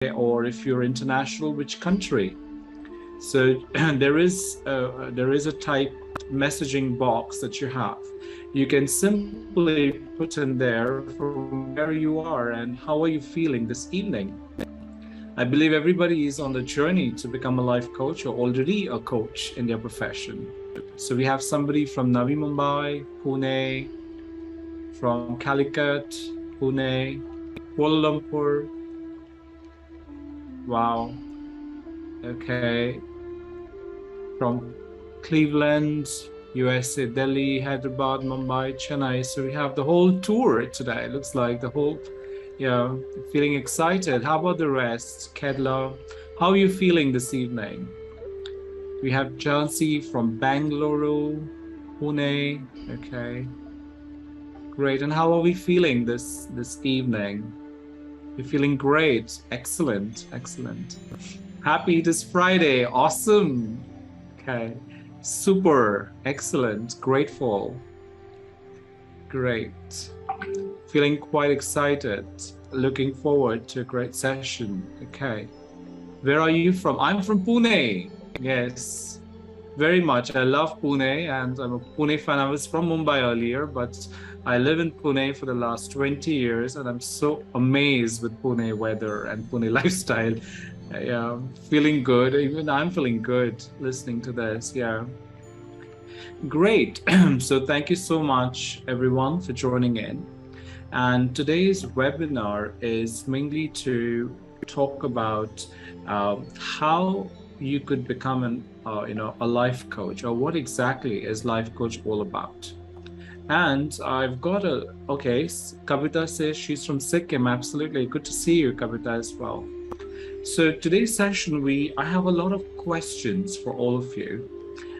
or if you're international, which country. So there is a type messaging box that you have. You can simply put in there from where you are and how are you feeling this evening. I believe everybody is on the journey to become a life coach or already a coach in their profession. So we have somebody from Navi Mumbai, Pune, from Calicut, Pune, Kuala Lumpur. Wow. Okay. From Cleveland, USA, Delhi, Hyderabad, Mumbai, Chennai. So we have the whole tour today. It looks like the whole, feeling excited. How about the rest? Kedla, how are you feeling this evening? We have Jansi from Bangalore, Pune. Okay, great. And how are we feeling this evening? You're feeling great. Excellent, excellent. Happy it is Friday. Awesome. Okay, super, excellent, grateful, great. Feeling quite excited, looking forward to a great session. Okay, where are you from? I'm from Pune. Yes, very much. I love Pune and I'm a Pune fan. I was from Mumbai earlier, but I live in Pune for the last 20 years and I'm so amazed with Pune weather and Pune lifestyle. Yeah, feeling good. Even I'm feeling good listening to this. Yeah, great. So thank you so much, everyone, for joining in. And today's webinar is mainly to talk about how you could become a life coach, or what exactly is life coach all about. And I've got Kavita says she's from Sikkim. Absolutely. Good to see you, Kavita, as well. So today's session, I have a lot of questions for all of you.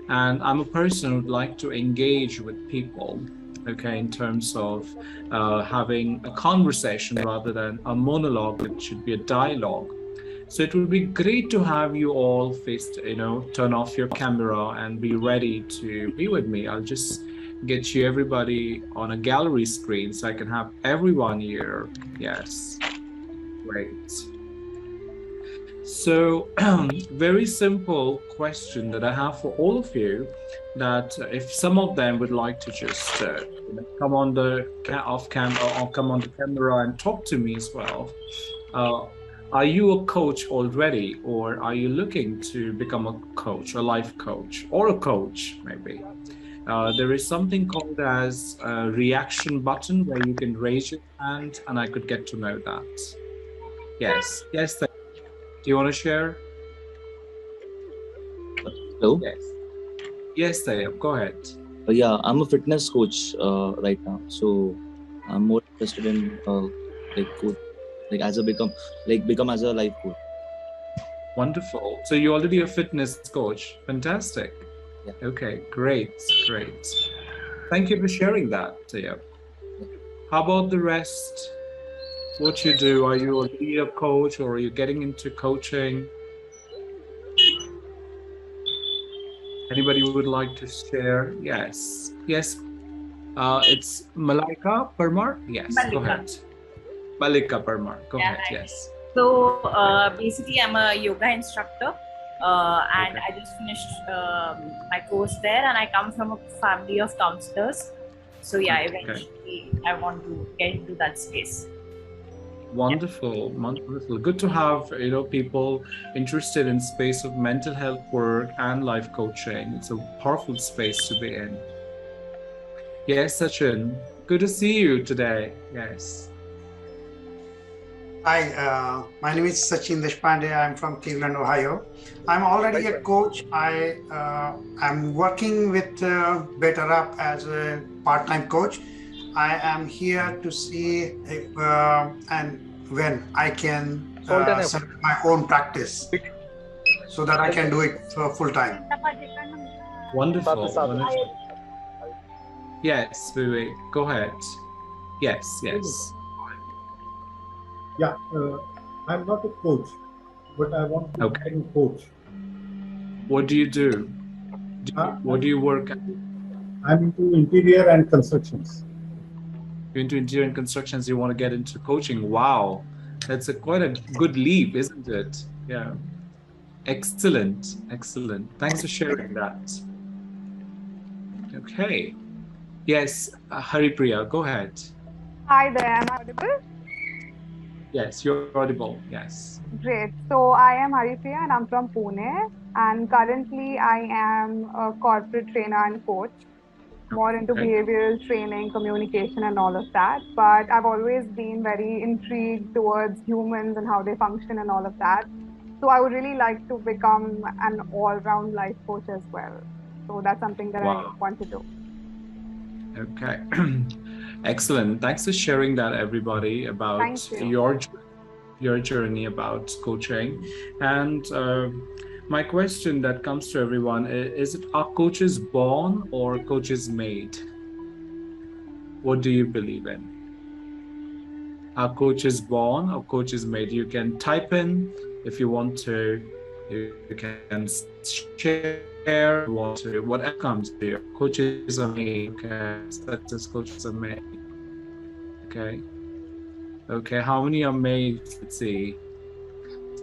And I'm a person who'd like to engage with people, okay, in terms of having a conversation rather than a monologue. It should be a dialogue. So it would be great to have you all turn off your camera and be ready to be with me. I'll just get you everybody on a gallery screen so I can have everyone here. Yes, great. So very simple question that I have for all of you, that if some of them would like to just come on the off camera or come on the camera and talk to me as well. Are you a coach already, or are you looking to become a coach, a life coach, or a coach maybe? There is something called as a reaction button where you can raise your hand and I could get to know that. Yes, yes. Do you want to share? Hello? Yes. Yes, Tayyab, go ahead. Yeah, I'm a fitness coach right now. So I'm more interested in coach, become as a life coach. Wonderful. So you're already a fitness coach. Fantastic. Yeah. Okay, great, great. Thank you for sharing that, Tayyab. How about the rest? What you do? Are you already a coach, or are you getting into coaching? Anybody would like to share? Yes. Yes. It's Malika Parmar. Yes, Malika. Go ahead. Malika Parmar. Go ahead. Yes. So basically, I'm a yoga instructor, and Okay. I just finished my course there, and I come from a family of counselors. So yeah, eventually I want to get into that space. Wonderful, wonderful. Good to have people interested in space of mental health work and life coaching. It's a powerful space to be in. Yes, Sachin. Good to see you today. Yes. Hi, my name is Sachin Deshpande. I'm from Cleveland, Ohio. I'm already a coach. I'm working with BetterUp as a part-time coach. I am here to see if, and when I can set up my own practice so that I can do it full time. Wonderful. Wonderful. Yes, Vivek, go ahead. Yes, yes. Yeah, I'm not a coach, but I want to become a coach. What do you do? What do you work at? I'm into interior and constructions. You're into interior and constructions, you want to get into coaching. Wow, That's quite a good leap, isn't it? Yeah. Excellent. Excellent. Thanks for sharing that. Okay. Yes, Haripriya, go ahead. Hi there, am I audible? Yes, you're audible. Yes. Great. So I am Haripriya and I'm from Pune. And currently I am a corporate trainer and coach, more into Okay. behavioral training, communication, and all of that. But I've always been very intrigued towards humans and how they function and all of that. So I would really like to become an all-round life coach as well. So that's something that I Wow. want to do. Okay. Excellent. Thanks for sharing that, everybody, about Thank you. your journey about coaching. And my question that comes to everyone is it, are coaches born or coaches made? What do you believe in? Are coaches born or coaches made? You can type in if you want to. You can share if you want to. Whatever comes to you. Coaches are made. Okay, such as coaches are made. Okay. Okay. How many are made? Let's see.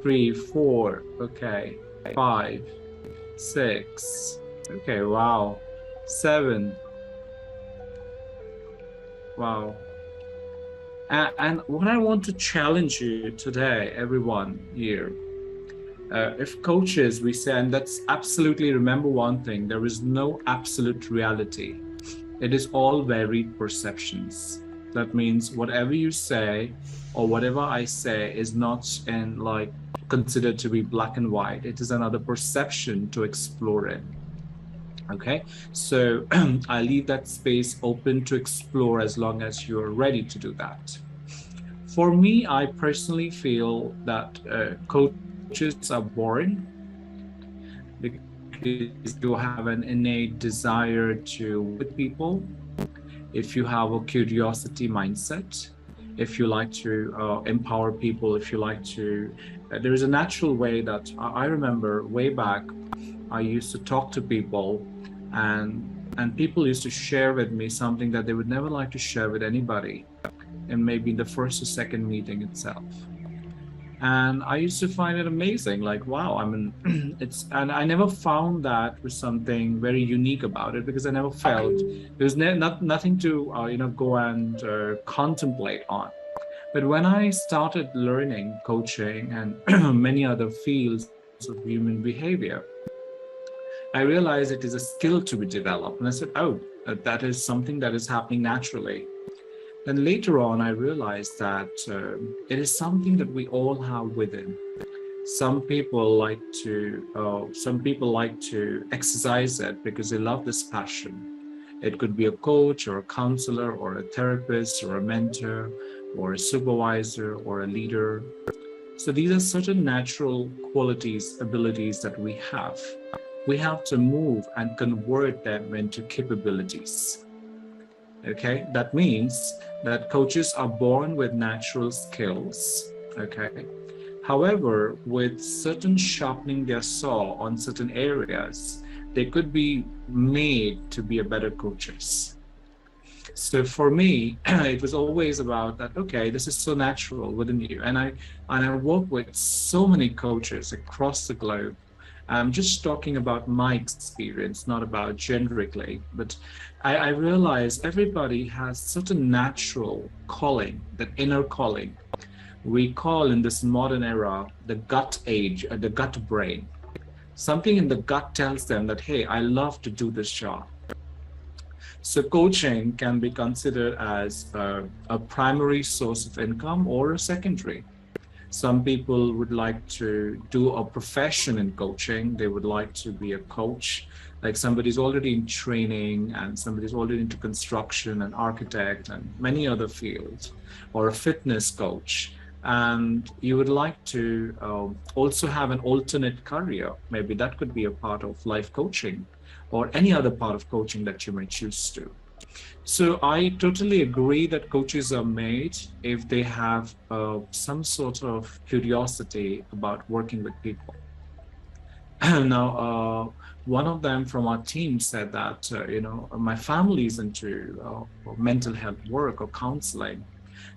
3, 4. Okay. 5, 6. Okay. Wow. 7. Wow. And what I want to challenge you today, everyone here, if coaches, we say, and that's absolutely, remember one thing, there is no absolute reality. It is all varied perceptions. That means whatever you say or whatever I say is not in like considered to be black and white. It is another perception to explore in. Okay, so I leave that space open to explore as long as you're ready to do that. For me, I personally feel that coaches are born because you have an innate desire to work with people, if you have a curiosity mindset, if you like to empower people, if you like to, there is a natural way that I remember way back, I used to talk to people and people used to share with me something that they would never like to share with anybody, and maybe in the first or second meeting itself. And I used to find it amazing, like, wow, I mean, and I never found that was something very unique about it, because I never felt there was nothing to, go and contemplate on. But when I started learning coaching and many other fields of human behavior, I realized it is a skill to be developed. And I said, oh, that is something that is happening naturally. Then later on, I realized that it is something that we all have within. Some people like to exercise it because they love this passion. It could be a coach or a counselor or a therapist or a mentor or a supervisor or a leader. So these are certain natural qualities, abilities that we have. We have to move and convert them into capabilities. Okay, that means that coaches are born with natural skills. Okay, however, with certain sharpening their saw on certain areas, they could be made to be a better coaches. So for me, it was always about that. Okay, this is so natural within you, and I work with so many coaches across the globe. I'm just talking about my experience, not about generically, but I realize everybody has such a natural calling, that inner calling. We call in this modern era the gut age, the gut brain. Something in the gut tells them that, hey, I love to do this job. So coaching can be considered as a primary source of income or a secondary. Some people would like to do a profession in coaching. They would like to be a coach, like somebody's already in training and somebody's already into construction and architect and many other fields, or a fitness coach. And you would like to also have an alternate career. Maybe that could be a part of life coaching or any other part of coaching that you may choose to. So I totally agree that coaches are made if they have some sort of curiosity about working with people. Now, one of them from our team said that, my family is into mental health work or counseling.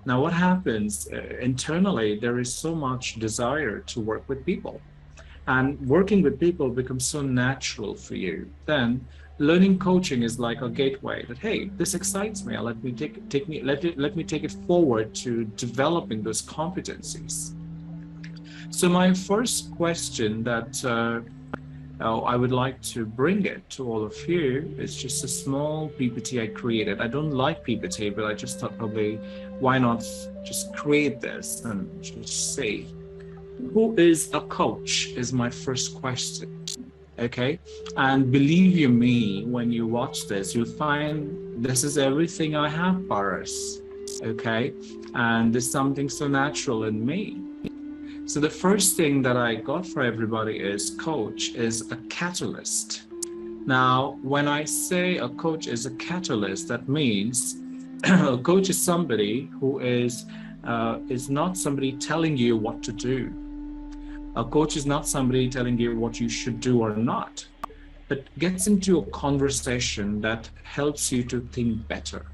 Now, what happens internally, there is so much desire to work with people, and working with people becomes so natural for you. Then learning coaching is like a gateway that, hey, this excites me. Let me let me take it forward to developing those competencies. So my first question that I would like to bring it to all of you. It's just a small PPT I created. I don't like PPT, but I just thought probably why not just create this and just say, who is a coach is my first question. Okay. And believe you me, when you watch this, you'll find this is everything I have, Paras. Okay. And there's something so natural in me. So the first thing that I got for everybody is coach is a catalyst. Now, when I say a coach is a catalyst, that means a coach is somebody who is not somebody telling you what to do. A coach is not somebody telling you what you should do or not, but gets into a conversation that helps you to think better.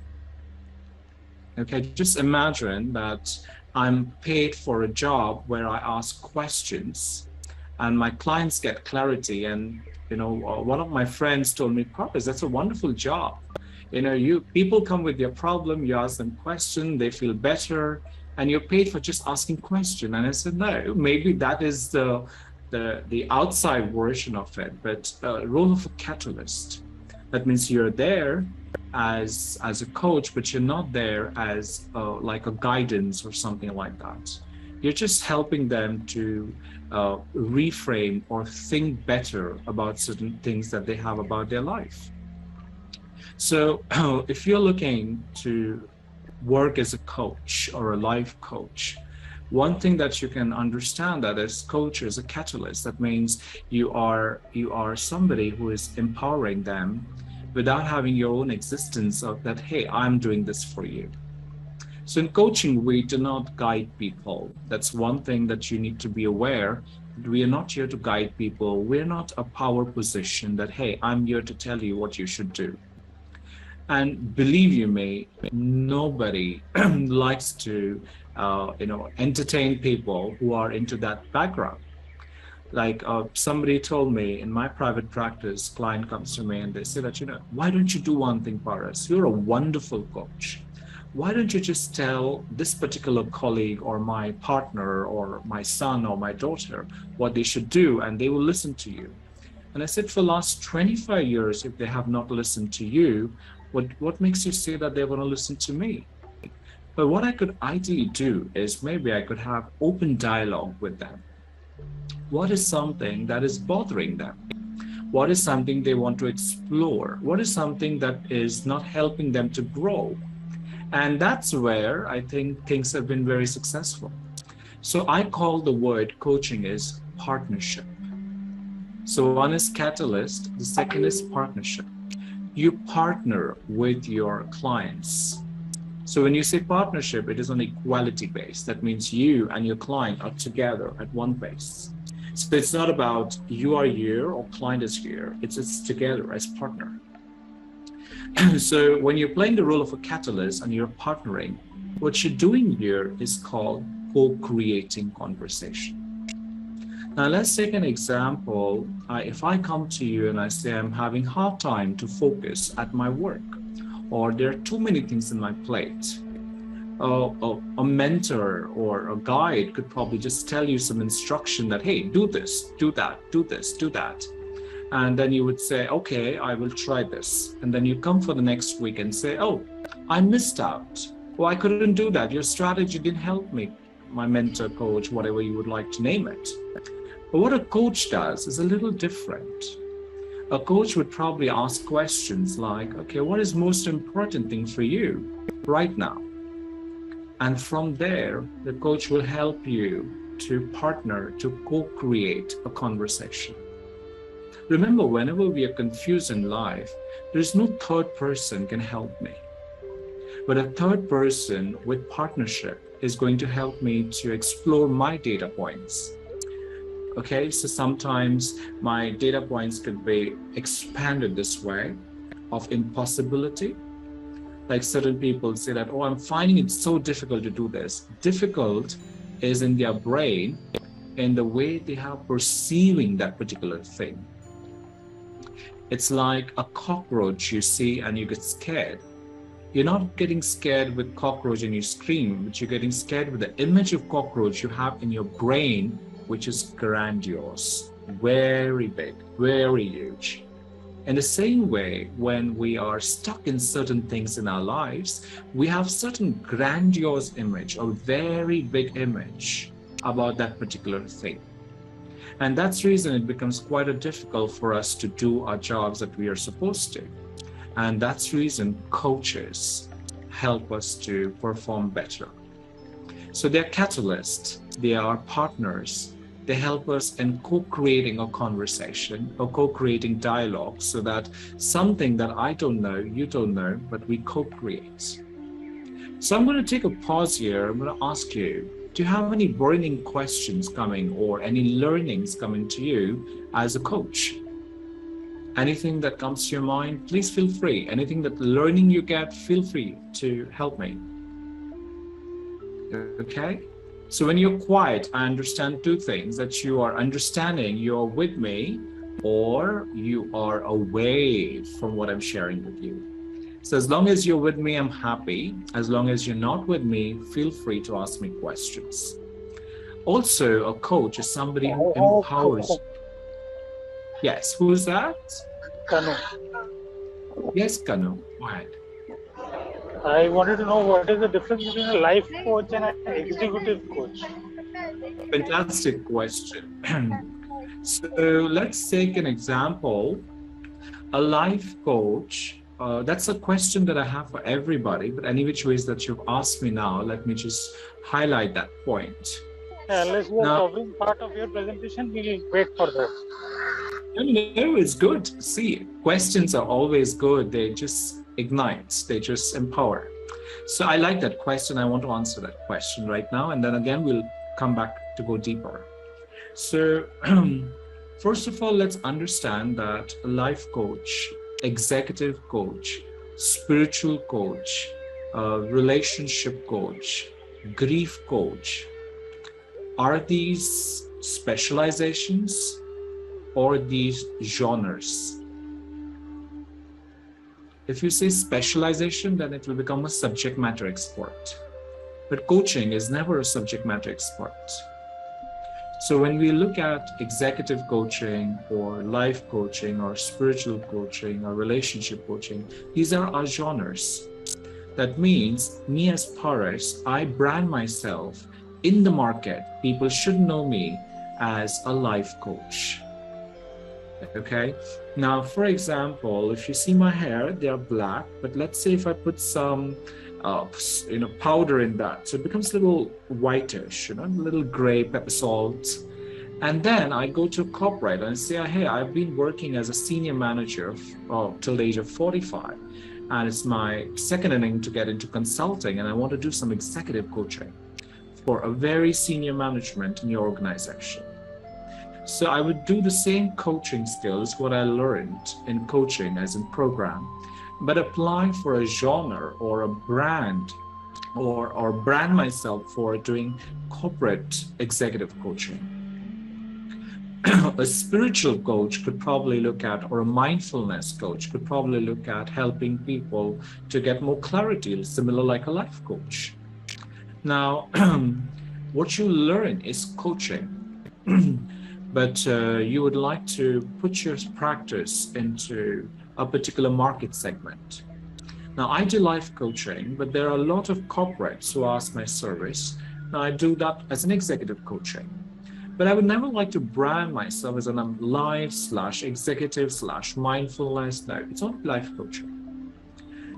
Okay, just imagine that I'm paid for a job where I ask questions and my clients get clarity. And, you know, one of my friends told me, Purpose, that's a wonderful job. You know, people come with their problem, you ask them question, they feel better, and you're paid for just asking question. And I said, no, maybe that is the outside version of it, but role of a catalyst. That means you're there as a coach, but you're not there as like a guidance or something like that. You're just helping them to reframe or think better about certain things that they have about their life. So if you're looking to work as a coach or a life coach, one thing that you can understand that as coach is a catalyst. That means you are somebody who is empowering them without having your own existence of that, hey, I'm doing this for you. So in coaching, we do not guide people. That's one thing that you need to be aware. We are not here to guide people. We're not a power position that, hey, I'm here to tell you what you should do. And believe you me, nobody likes to, entertain people who are into that background. Like somebody told me in my private practice, client comes to me and they say that, why don't you do one thing, Paras? You're a wonderful coach. Why don't you just tell this particular colleague or my partner or my son or my daughter what they should do, and they will listen to you. And I said, for the last 25 years, if they have not listened to you, what makes you say that they're going to listen to me? But what I could ideally do is maybe I could have open dialogue with them. What is something that is bothering them? What is something they want to explore? What is something that is not helping them to grow? And that's where I think things have been very successful. So I call the word coaching is partnership. So one is catalyst, the second is partnership. You partner with your clients. So when you say partnership, it is on equality base. That means you and your client are together at one base. So it's not about you are here or client is here. It's together as partner. So when you're playing the role of a catalyst and you're partnering, what you're doing here is called co-creating conversation. Now let's take an example. If I come to you and I say I'm having a hard time to focus at my work, or there are too many things in my plate, a mentor or a guide could probably just tell you some instruction that, hey, do this, do that, do this, do that. And then you would say, okay, I will try this. And then you come for the next week and say, oh, I missed out. Well, I couldn't do that. Your strategy didn't help me, my mentor, coach, whatever you would like to name it. But what a coach does is a little different. A coach would probably ask questions like, okay, what is most important thing for you right now? And from there, the coach will help you to partner, to co-create a conversation. Remember, whenever we are confused in life, there's no third person can help me. But a third person with partnership is going to help me to explore my data points. Okay, so sometimes my data points could be expanded this way of impossibility. Like certain people say that, oh, I'm finding it so difficult to do this. Difficult is in their brain, in the way they are perceiving that particular thing. It's like a cockroach you see and you get scared. You're not getting scared with cockroach and you scream, but you're getting scared with the image of cockroach you have in your brain, which is grandiose, very big, very huge. In the same way, when we are stuck in certain things in our lives, we have certain grandiose image or very big image about that particular thing. And that's the reason it becomes quite difficult for us to do our jobs that we are supposed to. And that's the reason coaches help us to perform better. So they're catalysts, they are partners. They help us in co-creating a conversation or co-creating dialogue so that something that I don't know, you don't know, but we co-create. So I'm going to take a pause here. I'm going to ask you, do you have any burning questions coming or any learnings coming to you as a coach? Anything that comes to your mind, please feel free. Anything that learning you get, feel free to help me. Okay? So when you're quiet, I understand two things, that you are understanding, you're with me, or you are away from what I'm sharing with you. So as long as you're with me, I'm happy. As long as you're not with me, feel free to ask me questions. Also, a coach is somebody who empowers. Yes, who's that? Kanu. Yes, Kanu, go ahead. I wanted to know what is the difference between a life coach and an executive coach? Fantastic question. So let's take an example. A life coach, that's a question that I have for everybody, but any which ways that you've asked me now, let me just highlight that point. Yeah, unless you are covering part of your presentation, we'll wait for that. No, it's good. See, questions are always good. They just ignite, they just empower. So I like that question. I want to answer that question right now. And then again, we'll come back to go deeper. So first of all, let's understand that a life coach, executive coach, spiritual coach, relationship coach, grief coach, are these specializations or these genres? If you say specialization, then it will become a subject matter expert. But coaching is never a subject matter expert. So when we look at executive coaching or life coaching or spiritual coaching or relationship coaching, these are our genres. That means me as Paresh, I brand myself in the market. People should know me as a life coach. Okay. Now, for example, if you see my hair, they are black, but let's say if I put some, powder in that, so it becomes a little whitish, a little gray, pepper salt. And then I go to corporate and say, hey, I've been working as a senior manager till the age of 45. And it's my second inning to get into consulting. And I want to do some executive coaching for a very senior management in your organization. So I would do the same coaching skills, what I learned in coaching as in program, but apply for a genre or a brand or brand myself for doing corporate executive coaching. A spiritual coach could probably look at, or a mindfulness coach could probably look at helping people to get more clarity, similar like a life coach. Now, what you learn is coaching. But you would like to put your practice into a particular market segment. Now, I do life coaching, but there are a lot of corporates who ask my service. Now, I do that as an executive coaching. But I would never like to brand myself as a life/executive/mindfulness. No, it's only life coaching.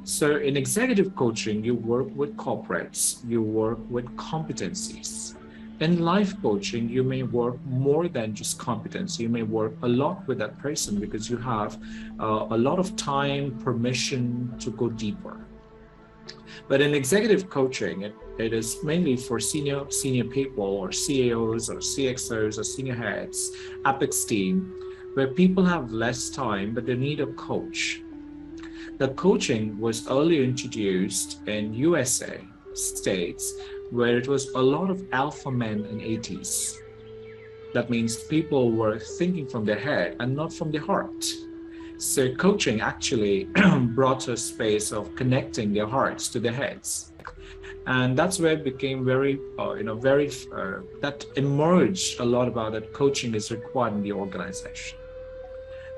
So in executive coaching, you work with corporates, you work with competencies. In life coaching, you may work more than just competency. You may work a lot with that person because you have a lot of time, permission to go deeper. But in executive coaching, it is mainly for senior people or CAOs or CXOs or senior heads, Apex team, where people have less time, but they need a coach. The coaching was earlier introduced in USA, States, where it was a lot of alpha men in 80s. That means people were thinking from their head and not from their heart. So coaching actually brought a space of connecting their hearts to their heads. And that's where it became that emerged a lot about that coaching is required in the organization.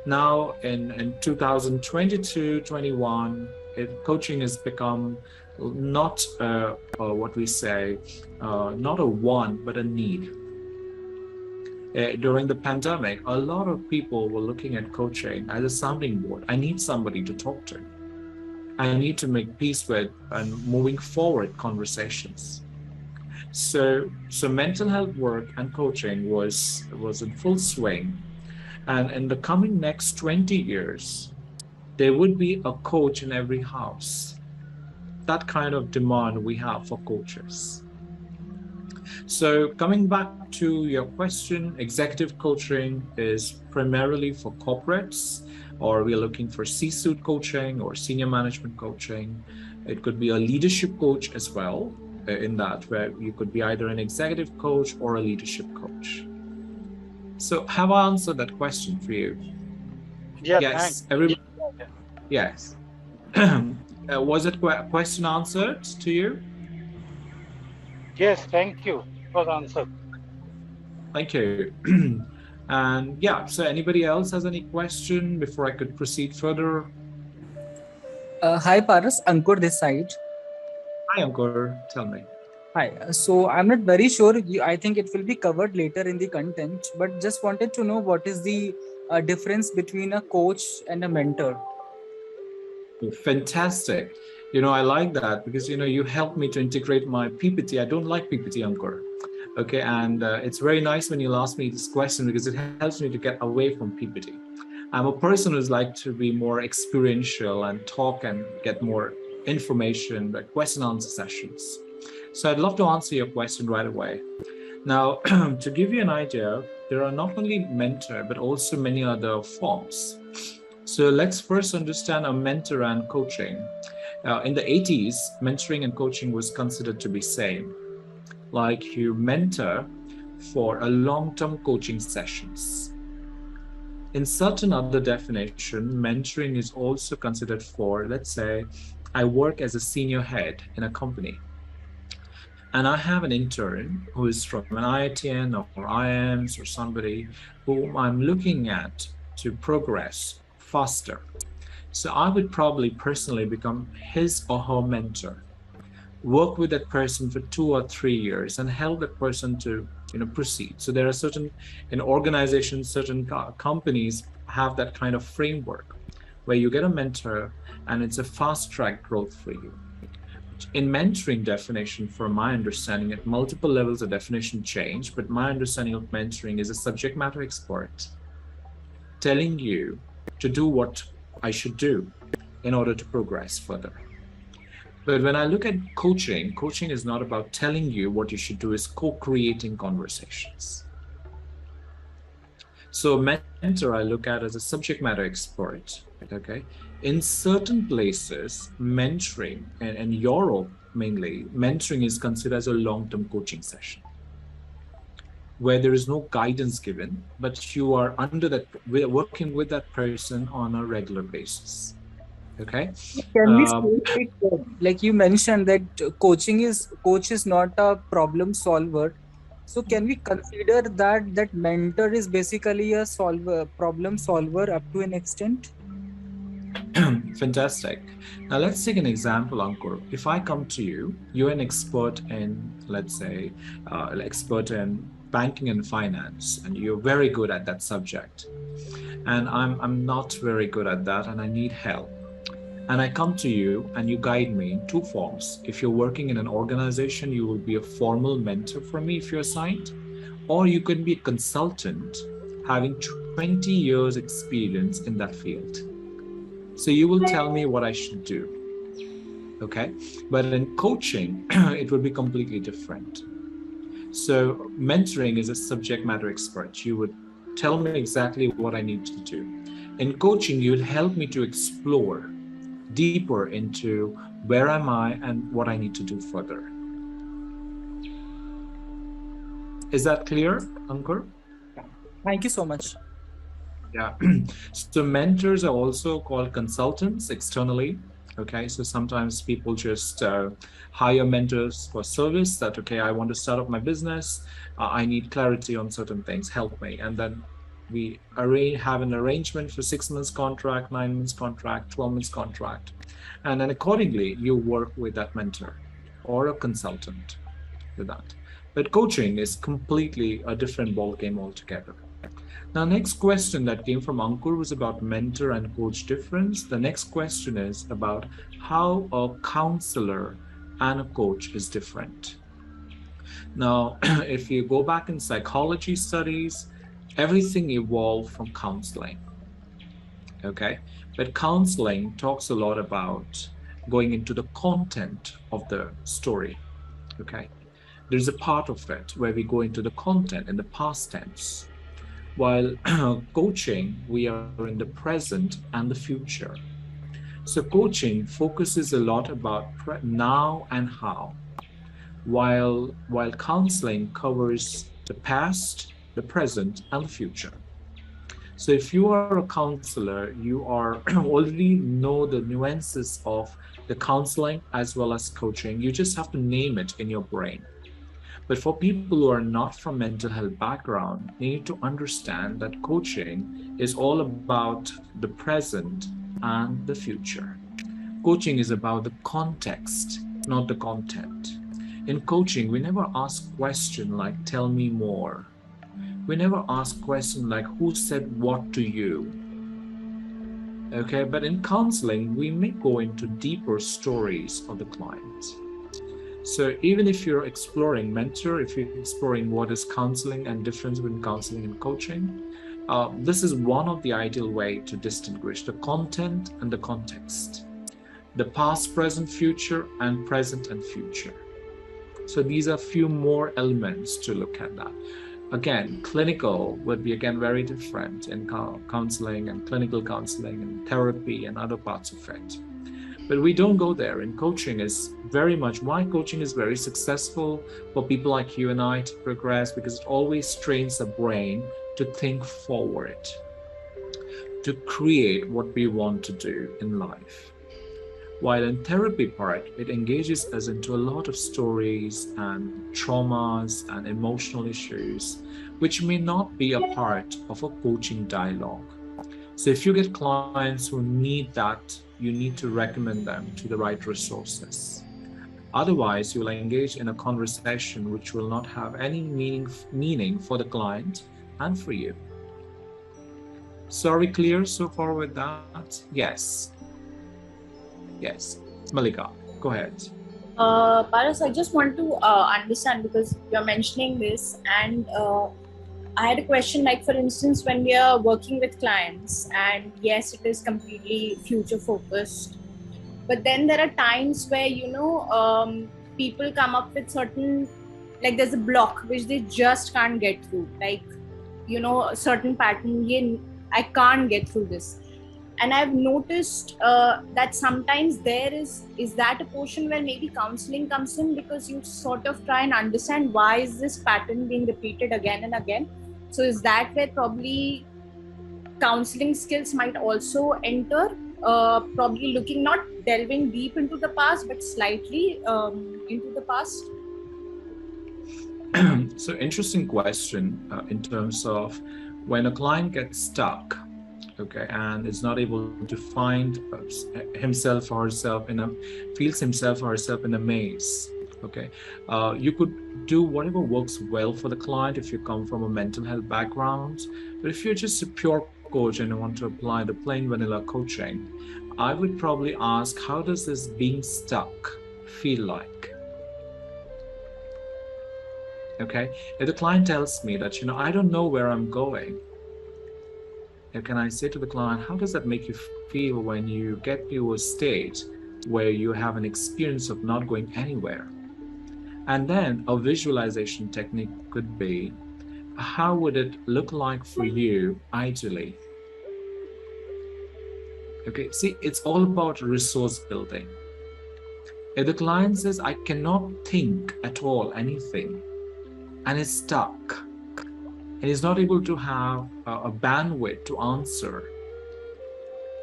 Now in 2022-21, coaching has become not what we say, not a want, but a need. During the pandemic, a lot of people were looking at coaching as a sounding board. I need somebody to talk to. I need to make peace with and moving forward conversations. So mental health work and coaching was in full swing. And in the coming next 20 years, there would be a coach in every house. That kind of demand we have for coaches. So coming back to your question, executive coaching is primarily for corporates, or we're looking for C-suite coaching or senior management coaching. It could be a leadership coach as well, in that where you could be either an executive coach or a leadership coach. So have I answered that question for you? Yeah, yes, thanks. everybody. Yes. Was it question answered to you? Yes, thank you for the answer. Thank you. And yeah, so anybody else has any question before I could proceed further? Hi Paras, Ankur this side. Hi Ankur, tell me. Hi, so I'm not very sure, I think it will be covered later in the content, but just wanted to know what is the difference between a coach and a mentor? Fantastic. I like that because, you helped me to integrate my PPT. I don't like PPT, Ankur. Okay, and it's very nice when you ask me this question because it helps me to get away from PPT. I'm a person who's like to be more experiential and talk and get more information, like question and answer sessions. So I'd love to answer your question right away. Now, to give you an idea, there are not only mentor, but also many other forms. So let's first understand a mentor and coaching. In the 80s, mentoring and coaching was considered to be same. Like you mentor for a long-term coaching sessions. In certain other definition, mentoring is also considered for, let's say, I work as a senior head in a company. And I have an intern who is from an IITN or IIMs or somebody whom I'm looking at to progress faster. So I would probably personally become his or her mentor, work with that person for 2 or 3 years and help that person to proceed. So there are certain, in organizations, certain companies have that kind of framework where you get a mentor and it's a fast track growth for you. In mentoring definition, from my understanding, at multiple levels of definition change, but my understanding of mentoring is a subject matter expert telling you to do what I should do in order to progress further. But when I look at coaching, coaching is not about telling you what you should do, it's co-creating conversations. So mentor I look at as a subject matter expert, okay? In certain places, mentoring, and in Europe mainly, mentoring is considered as a long-term coaching session where there is no guidance given, but you are working with that person on a regular basis. Okay. Can we say, like you mentioned that coach is not a problem solver. So can we consider that mentor is basically a problem solver up to an extent? Fantastic. Now let's take an example, Ankur. If I come to you, you're an expert in, let's say, expert in banking and finance, and you're very good at that subject. And I'm not very good at that, and I need help. And I come to you and you guide me in 2 forms. If you're working in an organization, you will be a formal mentor for me if you're assigned, or you can be a consultant having 20 years experience in that field. So you will tell me what I should do, okay? But in coaching, it will be completely different. So mentoring is a subject matter expert. You would tell me exactly what I need to do. In coaching, you would help me to explore deeper into where am I and what I need to do further. Is that clear, Ankur? Thank you so much. Yeah. So mentors are also called consultants externally. Okay. So sometimes people just hire mentors for service that, okay, I want to start up my business. I need clarity on certain things. Help me. And then we have an arrangement for 6 months contract, 9 months contract, 12 months contract. And then accordingly, you work with that mentor or a consultant with that. But coaching is completely a different ballgame altogether. Now, next question that came from Ankur was about mentor and coach difference. The next question is about how a counselor and a coach is different. Now, if you go back in psychology studies, everything evolved from counseling. Okay, but counseling talks a lot about going into the content of the story. Okay, there's a part of it where we go into the content in the past tense. While coaching, we are in the present and the future. So coaching focuses a lot about now and how, while counseling covers the past, the present, and the future. So if you are a counselor, you are already know the nuances of the counseling as well as coaching. You just have to name it in your brain. But for people who are not from mental health background, they need to understand that coaching is all about the present and the future. Coaching is about the context, not the content. In coaching, we never ask questions like, tell me more. We never ask questions like, who said what to you? Okay, but in counseling, we may go into deeper stories of the client. So even if you're exploring mentor, if you're exploring what is counseling and difference between counseling and coaching, this is one of the ideal way to distinguish the content and the context, the past, present, future, and present and future. So these are a few more elements to look at that. Again, clinical would be again very different in counseling and clinical counseling and therapy and other parts of it. But we don't go there. In coaching is very much why coaching is very successful for people like you and I to progress, because it always trains the brain to think forward, to create what we want to do in life. While in therapy part, it engages us into a lot of stories and traumas and emotional issues, which may not be a part of a coaching dialogue. So if you get clients who need that, you need to recommend them to the right resources. Otherwise, you will engage in a conversation which will not have any meaning for the client and for you. So are we clear so far with that? Yes. Yes. Malika, go ahead. Paras, I just want to understand, because you're mentioning this, and I had a question, like for instance, when we are working with clients, and yes, it is completely future focused, but then there are times where, people come up with certain, like there's a block which they just can't get through, like, a certain pattern, I can't get through this. And I've noticed that sometimes there is that a portion where maybe counseling comes in, because you sort of try and understand why is this pattern being repeated again and again. So is that where probably counseling skills might also enter, probably looking, not delving deep into the past, but slightly into the past? So interesting question in terms of when a client gets stuck, okay, and is not able to find himself or herself feels himself or herself in a maze. Okay, you could do whatever works well for the client if you come from a mental health background. But if you're just a pure coach and you want to apply the plain vanilla coaching, I would probably ask, how does this being stuck feel like? Okay, if the client tells me that, I don't know where I'm going, can I say to the client, how does that make you feel when you get to a state where you have an experience of not going anywhere? And then a visualization technique could be, how would it look like for you ideally? Okay, see, it's all about resource building. If the client says, I cannot think at all anything, and is stuck, and is not able to have a bandwidth to answer,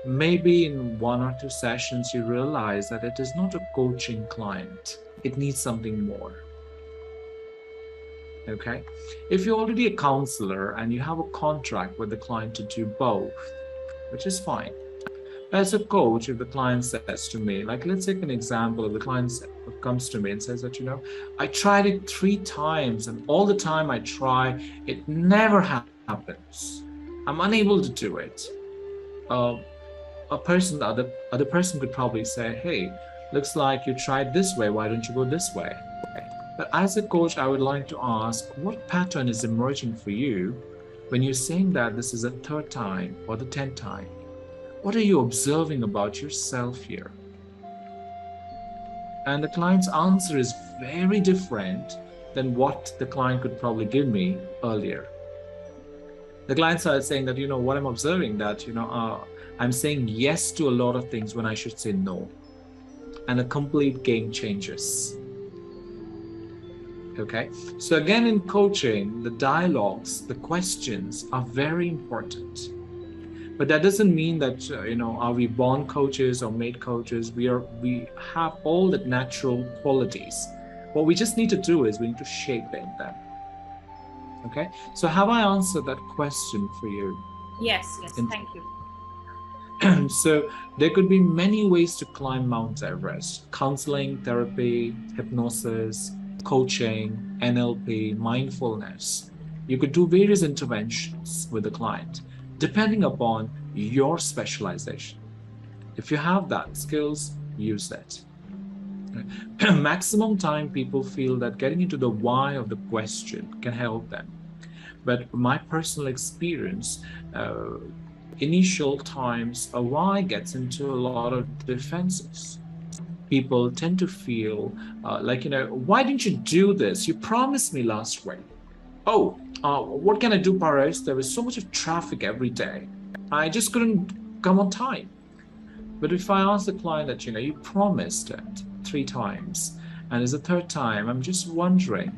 maybe in 1 or 2 sessions you realize that it is not a coaching client. It needs something more. Okay? If you're already a counselor and you have a contract with the client to do both, which is fine. As a coach, if the client says to me, like, let's take an example of the client comes to me and says that, I tried it 3 times and all the time I try, it never happens. I'm unable to do it. The other person could probably say, hey, looks like you tried this way, why don't you go this way? But as a coach, I would like to ask, what pattern is emerging for you when you're saying that this is a 3rd time or the 10th time? What are you observing about yourself here? And the client's answer is very different than what the client could probably give me earlier. The client started saying that, what I'm observing that, I'm saying yes to a lot of things when I should say no. And a complete game changes. Okay, so again, in coaching, the dialogues, the questions are very important. But that doesn't mean that, are we born coaches or made coaches? We have all the natural qualities. What we just need to do is we need to shape them. Okay, so have I answered that question for you? Yes, thank you. So there could be many ways to climb Mount Everest: counseling, therapy, hypnosis, coaching, NLP, mindfulness. You could do various interventions with the client, depending upon your specialization. If you have that skills, use it. Maximum time people feel that getting into the why of the question can help them. But my personal experience, initial times, a why gets into a lot of defenses. People tend to feel why didn't you do this? You promised me last week. Oh, what can I do, Paris? There was so much of traffic every day. I just couldn't come on time. But if I ask the client that, you promised it 3 times, and it's the 3rd time, I'm just wondering,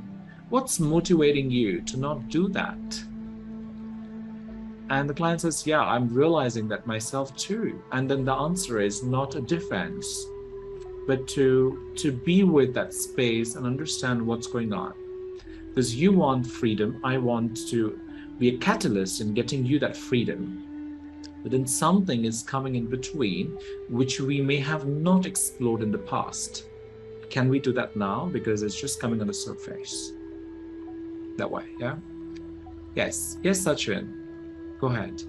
what's motivating you to not do that? And the client says, yeah, I'm realizing that myself too. And then the answer is not a defense, but to be with that space and understand what's going on. Because you want freedom, I want to be a catalyst in getting you that freedom. But then something is coming in between, which we may have not explored in the past. Can we do that now? Because it's just coming on the surface. That way, yeah? Yes, Sachin, go ahead.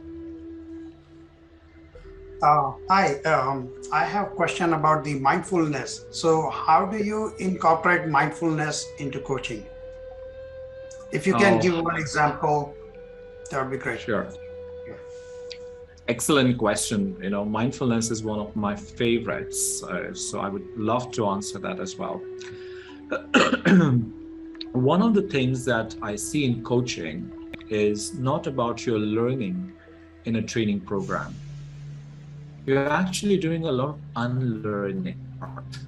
Hi, I have a question about the mindfulness. So how do you incorporate mindfulness into coaching? If you can give one example, that would be great. Sure. Excellent question. Mindfulness is one of my favorites, so I would love to answer that as well. One of the things that I see in coaching is not about your learning in a training program. You're actually doing a lot of unlearning part.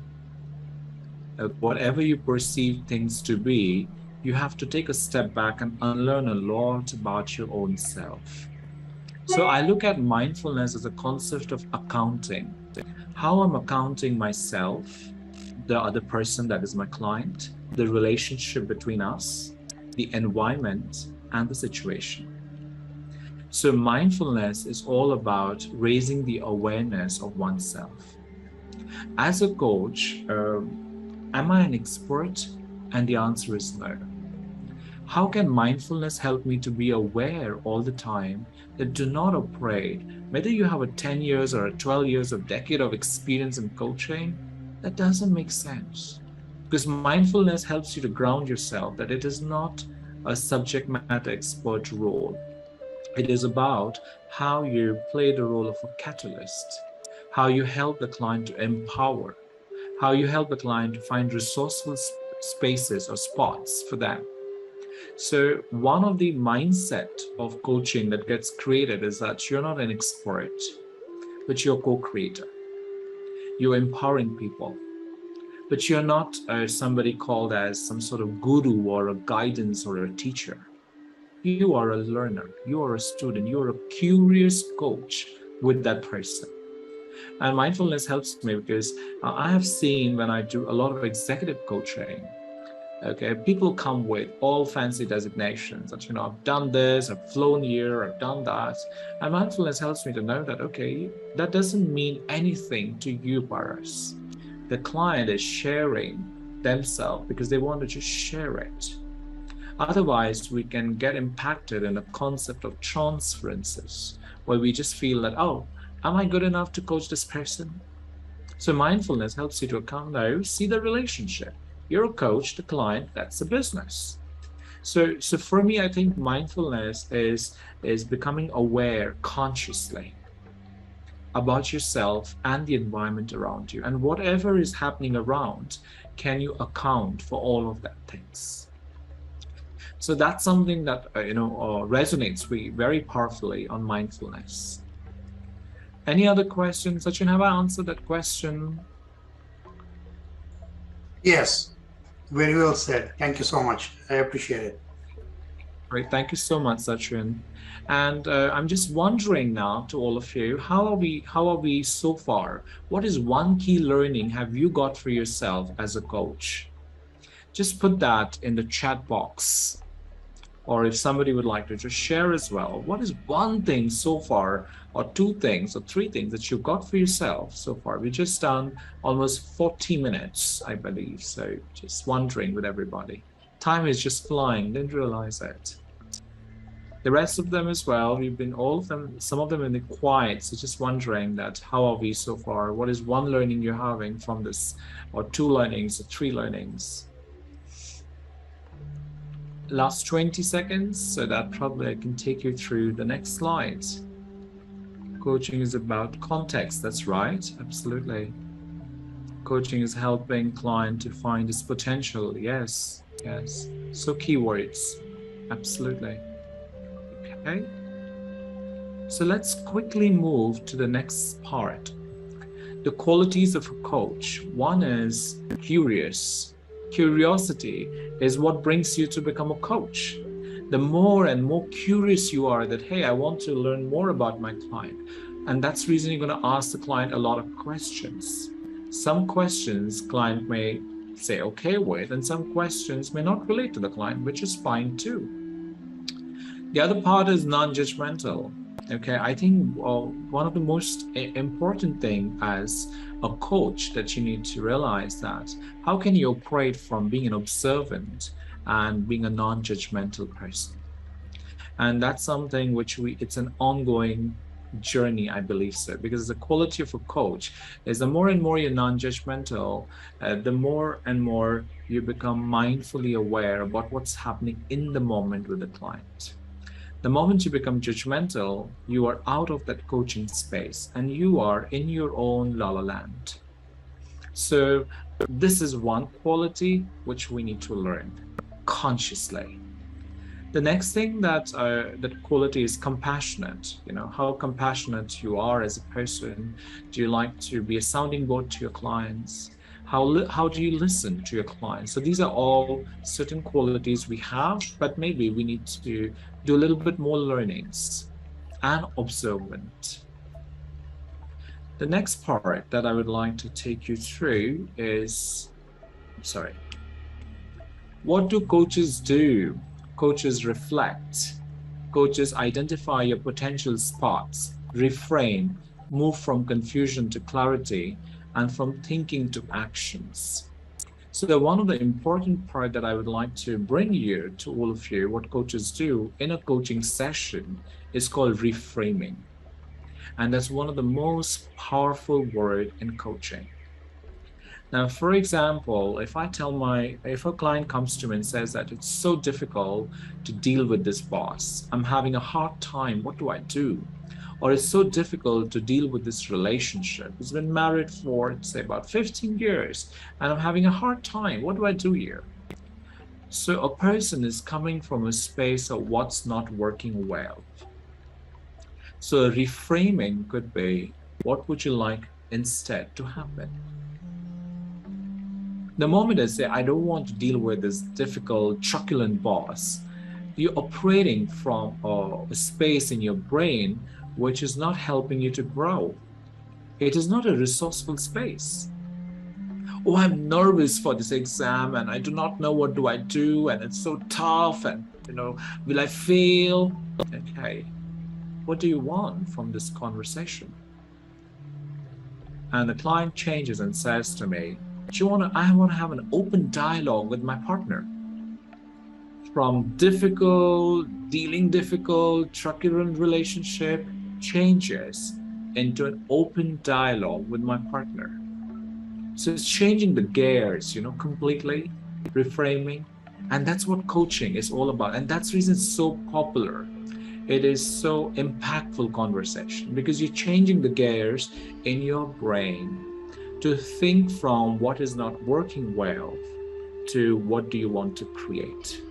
Whatever you perceive things to be, you have to take a step back and unlearn a lot about your own self. So I look at mindfulness as a concept of accounting. How I'm accounting myself, the other person that is my client, the relationship between us, the environment, and the situation. So mindfulness is all about raising the awareness of oneself. As a coach, am I an expert? And the answer is no. How can mindfulness help me to be aware all the time that do not operate, whether you have a 10 years or a 12 years of decade of experience in coaching, that doesn't make sense. Because mindfulness helps you to ground yourself, that it is not a subject matter expert role. It is about how you play the role of a catalyst, how you help the client to empower, how you help the client to find resourceful spaces or spots for them. So one of the mindset of coaching that gets created is that you're not an expert, but you're a co-creator. You're empowering people, but you're not somebody called as some sort of guru or a guidance or a teacher. You are a learner, you are a student, you are a curious coach with that person. And mindfulness helps me because I have seen when I do a lot of executive coaching, okay, people come with all fancy designations that, I've done this, I've flown here, I've done that. And mindfulness helps me to know that, okay, that doesn't mean anything to you, Paras. The client is sharing themselves because they want to just share it. Otherwise, we can get impacted in a concept of transferences where we just feel that, oh, am I good enough to coach this person? So mindfulness helps you to account now, see the relationship. You're a coach, the client, that's a business. So for me, I think mindfulness is becoming aware consciously about yourself and the environment around you. And whatever is happening around, can you account for all of that things? So that's something that resonates very powerfully on mindfulness. Any other questions? Sachin, have I answered that question? Yes, very well said. Thank you so much. I appreciate it. Great, thank you so much, Sachin. And I'm just wondering now to all of you, how are we so far? What is one key learning have you got for yourself as a coach? Just put that in the chat box. Or if somebody would like to just share as well, what is one thing so far, or two things, or three things that you got for yourself so far? We've just done almost 40 minutes, I believe. So just wondering with everybody. Time is just flying, didn't realize it. The rest of them as well, we've been all of them, some of them in the quiet. So just wondering that, how are we so far? What is one learning you're having from this, or two learnings, or three learnings? Last 20 seconds, so that probably I can take you through the next slide. Coaching is about context, that's right, absolutely. Coaching is helping client to find his potential, yes. So keywords, absolutely. Okay, so let's quickly move to the next part. The qualities of a coach. One is curious. Curiosity is what brings you to become a coach. The more and more curious you are that, hey, I want to learn more about my client. And that's the reason you're going to ask the client a lot of questions. Some questions client may say okay with, and some questions may not relate to the client, which is fine too. The other part is non-judgmental. Okay, I think one of the most important thing as a coach that you need to realize that how can you operate from being an observant and being a non-judgmental person? And that's something which it's an ongoing journey, I believe so, because the quality of a coach is the more and more you're non-judgmental, the more and more you become mindfully aware about what's happening in the moment with the client. The moment you become judgmental, you are out of that coaching space and you are in your own la la land. So this is one quality which we need to learn consciously. The next thing that quality is compassionate. How compassionate you are as a person. Do you like to be a sounding board to your clients? How do you listen to your clients? So these are all certain qualities we have, but maybe we need to do a little bit more learnings and observant. The next part that I would like to take you through is, what do coaches do? Coaches reflect. Coaches identify your potential spots, reframe, move from confusion to clarity, and from thinking to actions. So one of the important part that I would like to bring you to all of you, what coaches do in a coaching session is called reframing. And that's one of the most powerful word in coaching. Now, for example, if a client comes to me and says that it's so difficult to deal with this boss, I'm having a hard time, what do I do? Or it's so difficult to deal with this relationship. It's been married for, say, about 15 years, and I'm having a hard time. What do I do here? So a person is coming from a space of what's not working well. So reframing could be, What would you like instead to happen? The moment I say, I don't want to deal with this difficult, truculent boss, you're operating from a space in your brain which is not helping you to grow. It is not a resourceful space. Oh, I'm nervous for this exam and I do not know what do I do and it's so tough and, will I fail? Okay, what do you want from this conversation? And the client changes and says to me, I want to have an open dialogue with my partner. From difficult, truculent relationship changes into an open dialogue with my partner. So it's changing the gears, completely, reframing. And that's what coaching is all about. And that's the reason it's so popular. It is so impactful conversation because you're changing the gears in your brain to think from what is not working well to what do you want to create.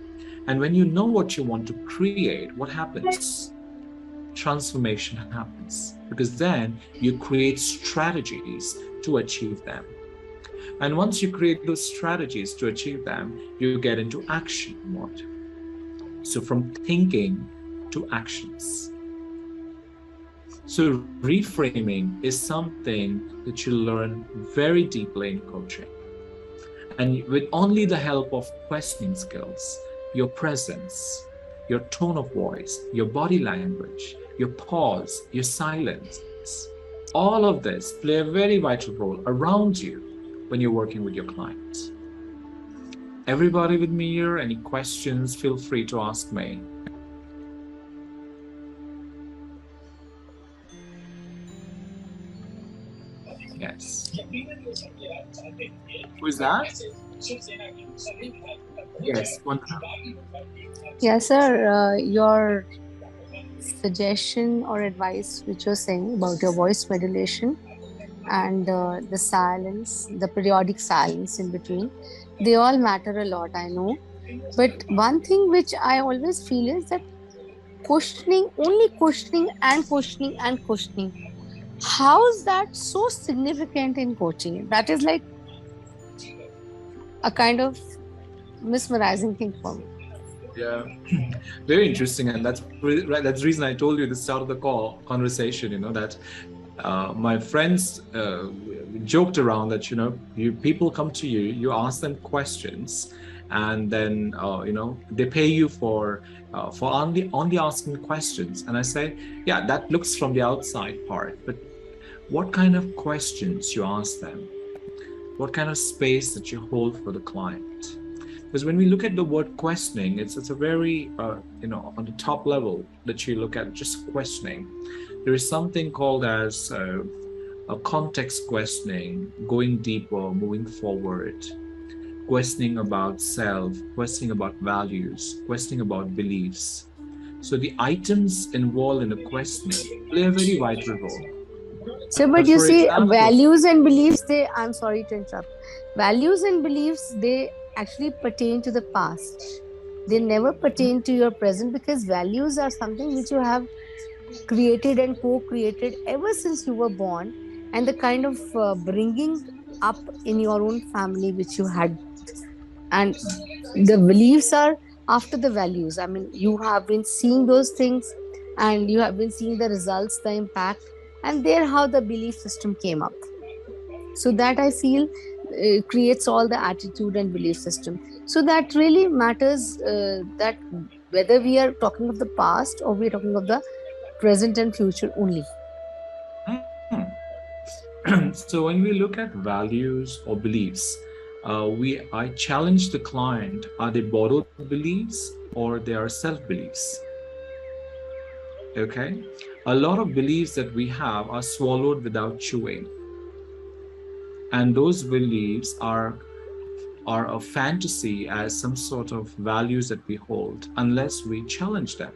And when you know what you want to create, what happens? Transformation happens because then you create strategies to achieve them. And once you create those strategies to achieve them, you get into action mode. So from thinking to actions. So reframing is something that you learn very deeply in coaching. And with only the help of questioning skills, your presence, your tone of voice, your body language, your pause, your silence, all of this play a very vital role around you when you're working with your clients. Everybody with me here, any questions, feel free to ask me. Yes. Who is that? Yes, Yes, sir. Your suggestion or advice which you're saying about your voice modulation and the silence, the periodic silence in between, they all matter a lot, I know. But one thing which I always feel is that questioning, only questioning and questioning and questioning. How is that so significant in coaching? That is like a kind of mesmerizing thing for me. Yeah, very interesting, and that's the reason I told you at the start of the conversation. That my friends joked around that people come to you, you ask them questions, and then they pay you for only asking questions. And I say, yeah, that looks from the outside part, but what kind of questions you ask them, what kind of space that you hold for the client. Because when we look at the word questioning, it's a very, on the top level that you look at just questioning. There is something called as a context questioning, going deeper, moving forward, questioning about self, questioning about values, questioning about beliefs. So the items involved in the questioning play a very vital role. So, but you see, values and beliefs, I'm sorry to interrupt. Values and beliefs, they actually pertain to the past. They never pertain to your present because values are something which you have created and co-created ever since you were born, and the kind of bringing up in your own family which you had. And the beliefs are after the values. I mean, you have been seeing those things and you have been seeing the results, the impact, and there how the belief system came up. So that I feel creates all the attitude and belief system. So that really matters, that whether we are talking of the past or we are talking of the present and future only. So when we look at values or beliefs, I challenge the client: are they borrowed beliefs or they are self-beliefs? Okay, a lot of beliefs that we have are swallowed without chewing, and those beliefs are a fantasy as some sort of values that we hold unless we challenge them.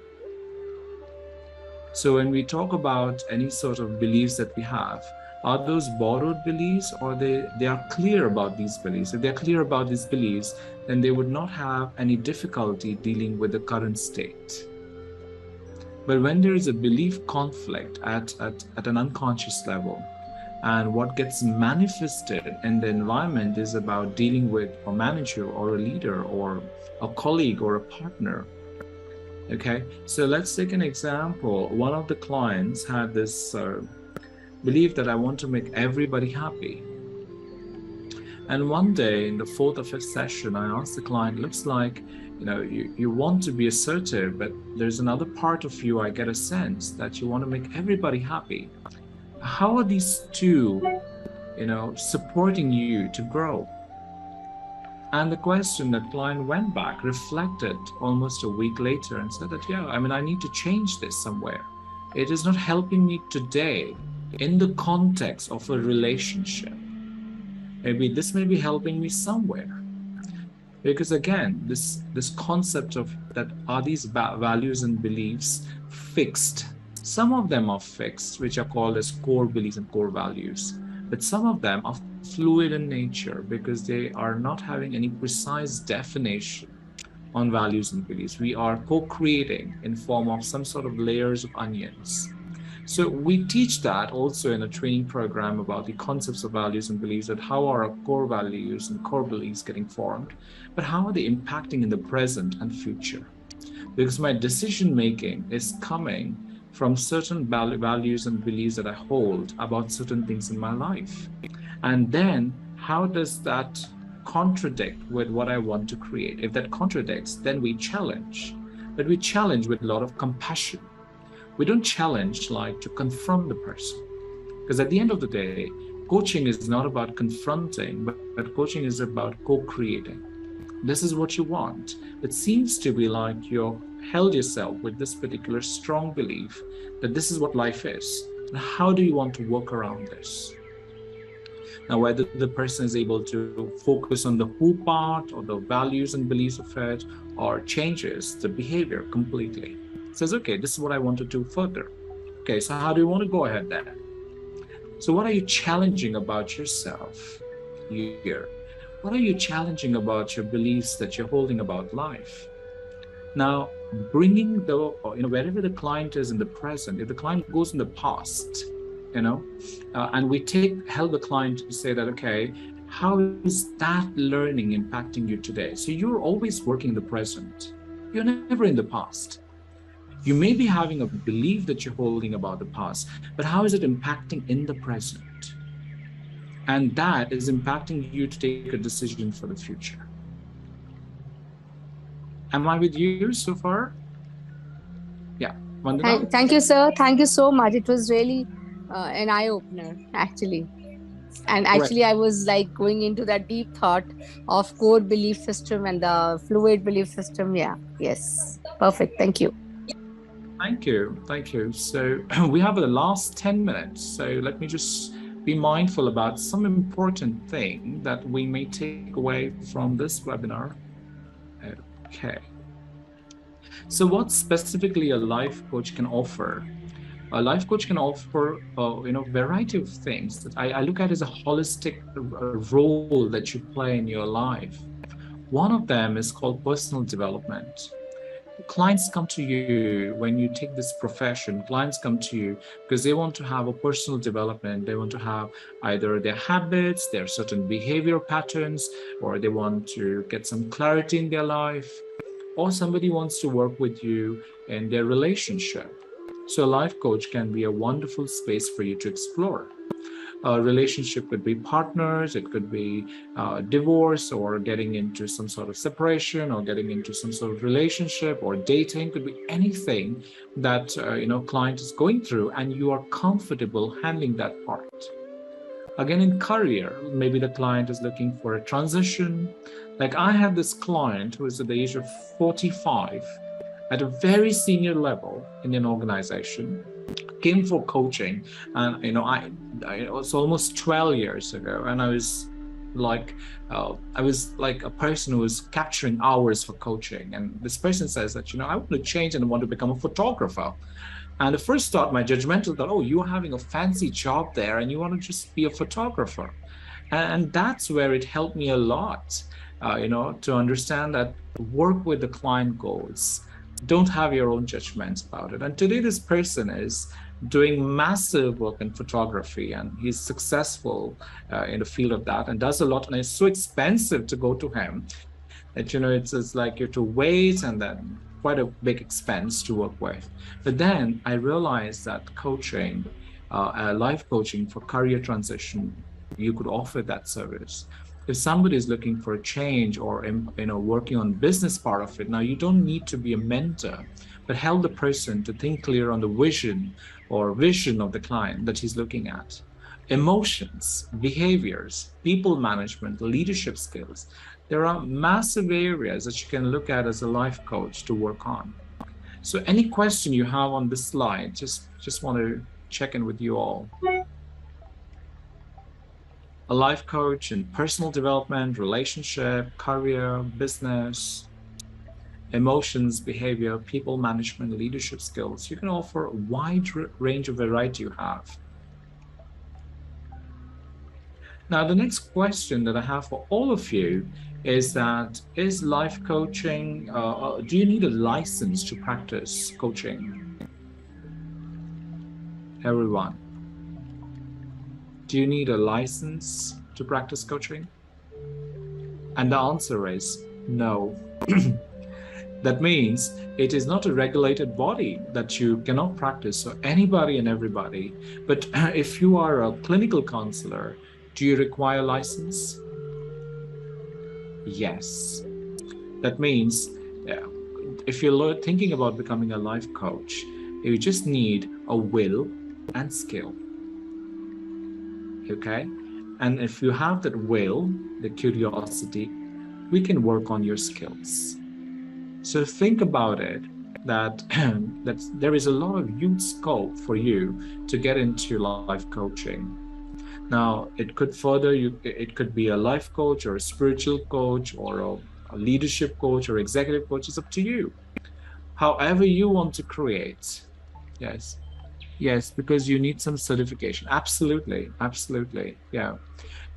So when we talk about any sort of beliefs that we have, are those borrowed beliefs or they are clear about these beliefs? If they're clear about these beliefs, then they would not have any difficulty dealing with the current state. But when there is a belief conflict at an unconscious level, and what gets manifested in the environment is about dealing with a manager or a leader or a colleague or a partner. Okay, so let's take an example. One of the clients had this belief that I want to make everybody happy. And one day in the fourth or fifth session, I asked the client, looks like, you want to be assertive, but there's another part of you, I get a sense that you want to make everybody happy. How are these two, supporting you to grow? And the question, that client went back, reflected almost a week later and said that, I need to change this somewhere. It is not helping me today in the context of a relationship. Maybe this may be helping me somewhere. Because again, this concept of that, are these values and beliefs fixed? Some of them are fixed, which are called as core beliefs and core values. But some of them are fluid in nature because they are not having any precise definition on values and beliefs. We are co-creating in form of some sort of layers of onions. So we teach that also in a training program about the concepts of values and beliefs, that how are our core values and core beliefs getting formed, but how are they impacting in the present and future? Because my decision making is coming from certain values and beliefs that I hold about certain things in my life. And then how does that contradict with what I want to create? If that contradicts, then we challenge, but we challenge with a lot of compassion. We don't challenge like to confront the person, because at the end of the day, coaching is not about confronting, but coaching is about co-creating. This is what you want. It seems to be like you're held yourself with this particular strong belief that this is what life is. And how do you want to work around this? Now, whether the person is able to focus on the who part or the values and beliefs of it, or changes the behavior completely. Says, okay, this is what I want to do further. Okay, so how do you want to go ahead then? So what are you challenging about yourself here? What are you challenging about your beliefs that you're holding about life? Now, bringing the, wherever the client is in the present, if the client goes in the past, and we help the client to say that, okay, how is that learning impacting you today? So you're always working in the present. You're never in the past. You may be having a belief that you're holding about the past, but how is it impacting in the present? And that is impacting you to take a decision for the future. Am I with you so far? Yeah. Thank you, sir. Thank you so much. It was really an eye-opener, actually. And actually, I was like going into that deep thought of core belief system and the fluid belief system. Yeah. Yes. Perfect. Thank you. Thank you. Thank you. So we have the last 10 minutes. So let me just be mindful about some important thing that we may take away from this webinar. Okay. So what specifically a life coach can offer? A life coach can offer, variety of things that I look at as a holistic role that you play in your life. One of them is called personal development. Clients come to you when you take this profession. Clients come to you because they want to have a personal development. They want to have either their habits, their certain behavior patterns, or they want to get some clarity in their life, or somebody wants to work with you in their relationship. So a life coach can be a wonderful space for you to explore. A relationship could be partners, it could be divorce, or getting into some sort of separation, or getting into some sort of relationship, or dating. Could be anything that client is going through, and you are comfortable handling that part. Again, in career, maybe the client is looking for a transition. Like I have this client who is at the age of 45, at a very senior level in an organization, came for coaching, and it was almost 12 years ago, and I was like a person who was capturing hours for coaching, and this person says that I want to change and I want to become a photographer. And the first thought, my judgmental thought, oh, you're having a fancy job there and you want to just be a photographer. And that's where it helped me a lot, to understand that work with the client goals. Don't have your own judgments about it. And today this person is doing massive work in photography, and he's successful in the field of that and does a lot, and it's so expensive to go to him that, you know, it's like you have to wait, and then quite a big expense to work with. But then I realized that coaching, life coaching for career transition, you could offer that service. If somebody is looking for a change, or, you know, working on business part of it, now you don't need to be a mentor, but help the person to think clear on the vision of the client that he's looking at. Emotions, behaviors, people management, leadership skills. There are massive areas that you can look at as a life coach to work on. So any question you have on this slide, just want to check in with you all. A life coach in personal development, relationship, career, business, emotions, behavior, people management, leadership skills. You can offer a wide range of variety you have. Now, the next question that I have for all of you is that, is life coaching, do you need a license to practice coaching? Everyone. Do you need a license to practice coaching? And the answer is no. That means it is not a regulated body that you cannot practice, so anybody and everybody. But if you are a clinical counselor, do you require a license? Yes. That means if you're thinking about becoming a life coach, you just need a will and skill. Okay? And if you have that will, the curiosity, we can work on your skills. So think about it, that there is a lot of huge scope for you to get into life coaching. Now, it could further you. It could be a life coach or a spiritual coach or a leadership coach or executive coach. It's up to you. However you want to create. Yes. Yes, because you need some certification. Absolutely. Absolutely. Yeah.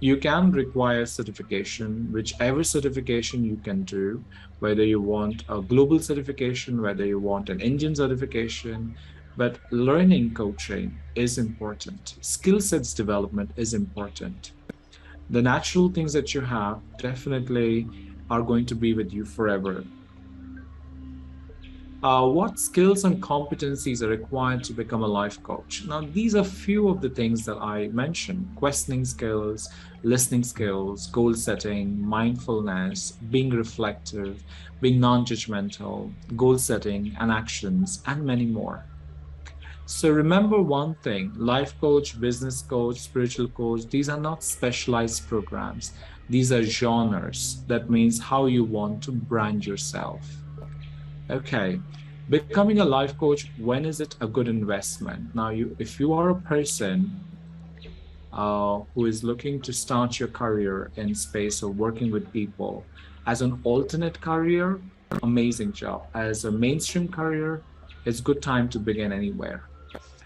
You can require certification, whichever certification you can do, whether you want a global certification, whether you want an Indian certification, but learning coaching is important. Skill sets development is important. The natural things that you have definitely are going to be with you forever. What skills and competencies are required to become a life coach? Now, these are few of the things that I mentioned: questioning skills, listening skills, goal setting, mindfulness, being reflective, being non-judgmental, goal setting and actions, and many more. So remember one thing: life coach, business coach, spiritual coach, these are not specialized programs. These are genres. That means how you want to brand yourself. Okay, becoming a life coach, when is it a good investment? Now, if you are a person who is looking to start your career in space of working with people as an alternate career, amazing job. As a mainstream career, it's a good time to begin anywhere.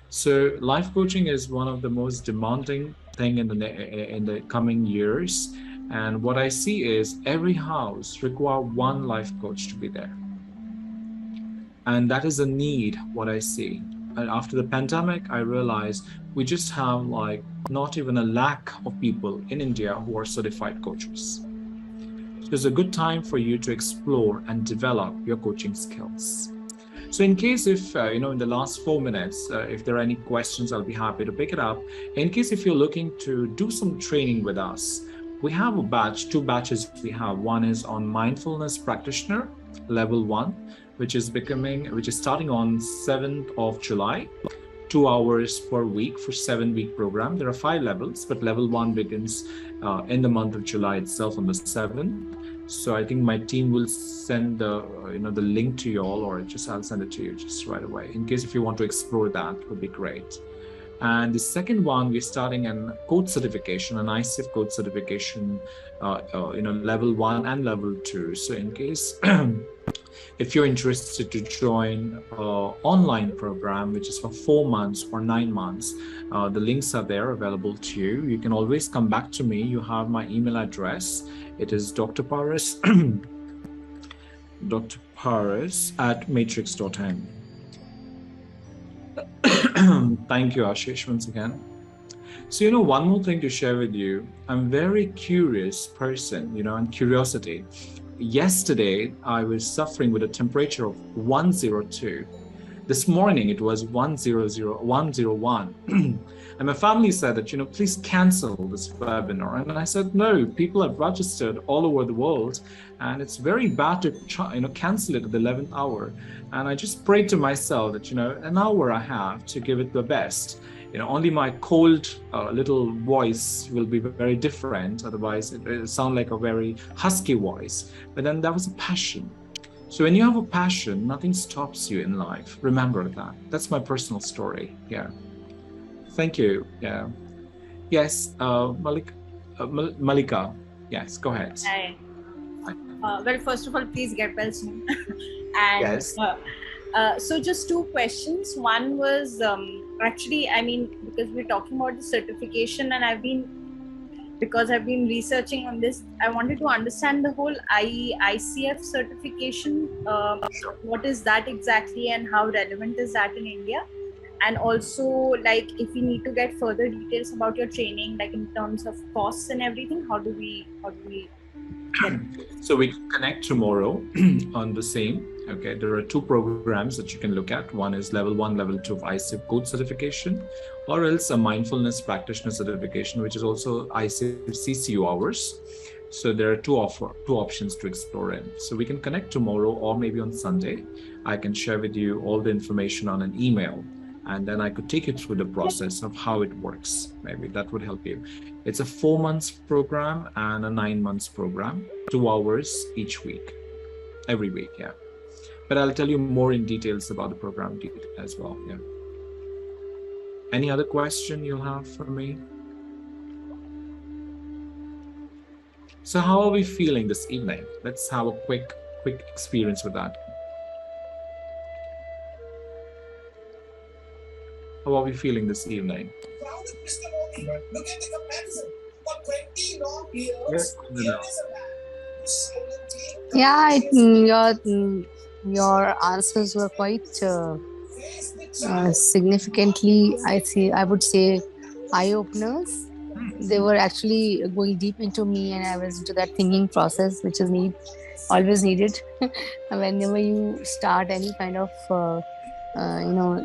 So life coaching is one of the most demanding thing in the coming years. And what I see is every house requires one life coach to be there. And that is a need, what I see. And after the pandemic, I realized we just have like not even a lack of people in India who are certified coaches. So it's a good time for you to explore and develop your coaching skills. So in case if, in the last 4 minutes, if there are any questions, I'll be happy to pick it up. In case if you're looking to do some training with us, we have a batch, 2 batches we have. One is on mindfulness practitioner, level 1, which is starting on 7th of July, 2 hours per week for 7-week program. There are 5 levels, but level 1 begins in the month of July itself on the 7th. So I think my team will send the link to you all, or I'll send it to you just right away. In case if you want to explore that, would be great. And the second one, we're starting an coach certification, an ICF coach certification, level 1 and level 2. So in case if you're interested to join an online program, which is for 4 months or 9 months, the links are there available to you. You can always come back to me. You have my email address. It is Dr. Paras, Dr. Paris at matrix.n. Thank you, Ashish, once again. So, one more thing to share with you. I'm a very curious person, and curiosity. Yesterday, I was suffering with a temperature of 102. This morning, it was 101. And my family said that, please cancel this webinar. And I said, no, people have registered all over the world. And it's very bad to cancel it at the 11th hour. And I just prayed to myself that, an hour I have to give it the best. Only my cold little voice will be very different. Otherwise, it will sound like a very husky voice. But then that was a passion. So when you have a passion, nothing stops you in life. Remember that. That's my personal story. Yeah. Thank you. Yeah. Yes, Malika. Yes, go ahead. Hi. Well, first of all, please get well soon. And yes. So just two questions. One was actually, because we're talking about the certification, and because I've been researching on this, I wanted to understand the whole ICF certification. What is that exactly, and how relevant is that in India? And also, like, if we need to get further details about your training, like in terms of costs and everything, how do we get it? So we can connect tomorrow on the same. Okay, there are two programs that you can look at. One is level 1, level 2 of ICF coach certification, or else a mindfulness practitioner certification, which is also ICF CCU hours. So there are two options to explore in. So we can connect tomorrow or maybe on Sunday. I can share with you all the information on an email, and then I could take you through the process of how it works. Maybe that would help you. It's a 4 months program and a 9 months program, 2 hours each week, every week. Yeah. But I'll tell you more in details about the program as well. Yeah. Any other question you'll have for me? So how are we feeling this evening? Let's have a quick experience with that. How are we feeling this evening? Yeah, your answers were quite significantly, I would say, eye-openers. They were actually going deep into me, and I was into that thinking process, which is always needed whenever you start any kind of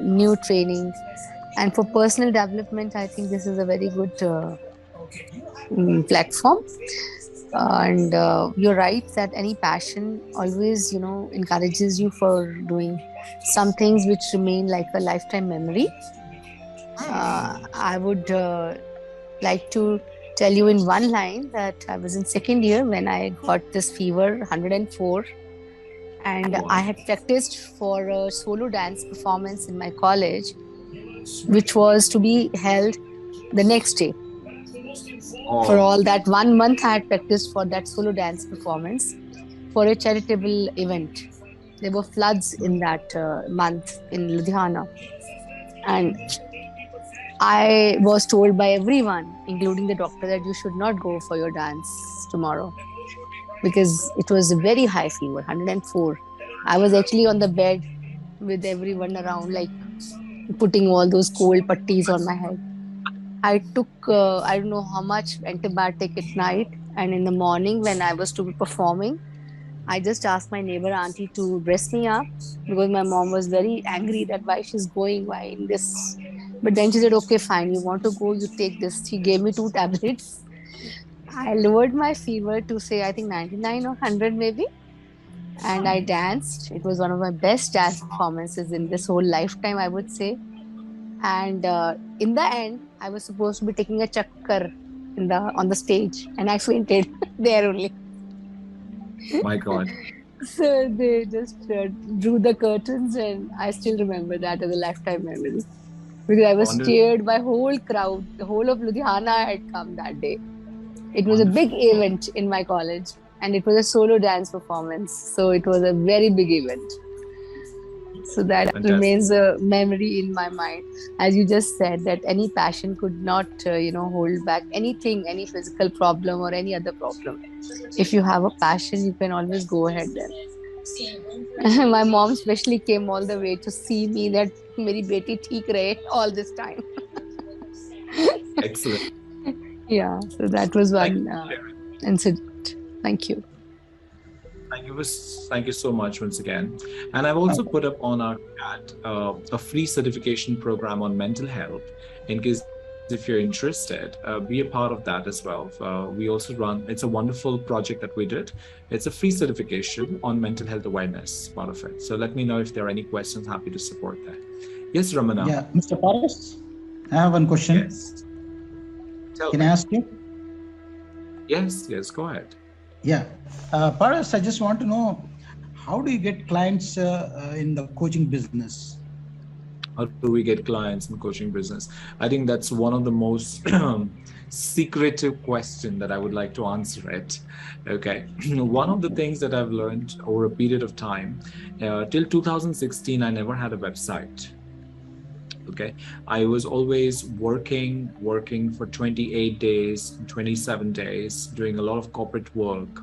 new training. And for personal development, I think this is a very good platform. And you're right that any passion always encourages you for doing some things which remain like a lifetime memory. I would like to tell you in one line that I was in second year when I got this fever, 104, and I had practiced for a solo dance performance in my college, which was to be held the next day. For all that 1 month, I had practiced for that solo dance performance for a charitable event. There were floods in that month in Ludhiana, and I was told by everyone, including the doctor, that you should not go for your dance tomorrow because it was a very high fever, 104. I was actually on the bed with everyone around, like putting all those cold patties on my head. I took, I don't know how much antibiotic at night, and in the morning when I was to be performing, I just asked my neighbor auntie to dress me up because my mom was very angry that why she's going, why in this. But then she said, okay, fine, you want to go, you take this. She gave me 2 tablets. I lowered my fever to say, I think 99 or 100 maybe. And I danced. It was one of my best dance performances in this whole lifetime, I would say. And in the end, I was supposed to be taking a chakkar on the stage, and I fainted there only. My God. So they just drew the curtains, and I still remember that as a lifetime memory because I was cheered by whole crowd. The whole of Ludhiana had come that day. It was a big event in my college, and it was a solo dance performance. So it was a very big event. So that remains a memory in my mind. As you just said, that any passion could not, hold back anything, any physical problem or any other problem. If you have a passion, you can always go ahead then. My mom especially came all the way to see me that मेरी बेटी ठीक रहे all this time. Excellent. Yeah, so that was Thank one incident. Thank you. Thank you so much once again. And I've also put up on our chat a free certification program on mental health. In case if you're interested, be a part of that as well. We also run, it's a wonderful project that we did. It's a free certification on mental health awareness, part of it. So let me know if there are any questions, happy to support that. Yes, Ramana. Yeah, Mr. Paras, I have one question. Yes. Can I ask you? Yes, go ahead. Yeah, Paras, I just want to know, how do you get clients in the coaching business? How do we get clients in coaching business? I think that's one of the most secretive question that I would like to answer it. Okay, one of the things that I've learned over a period of time, till 2016, I never had a website. Okay, I was always working for 28 days, 27 days, doing a lot of corporate work.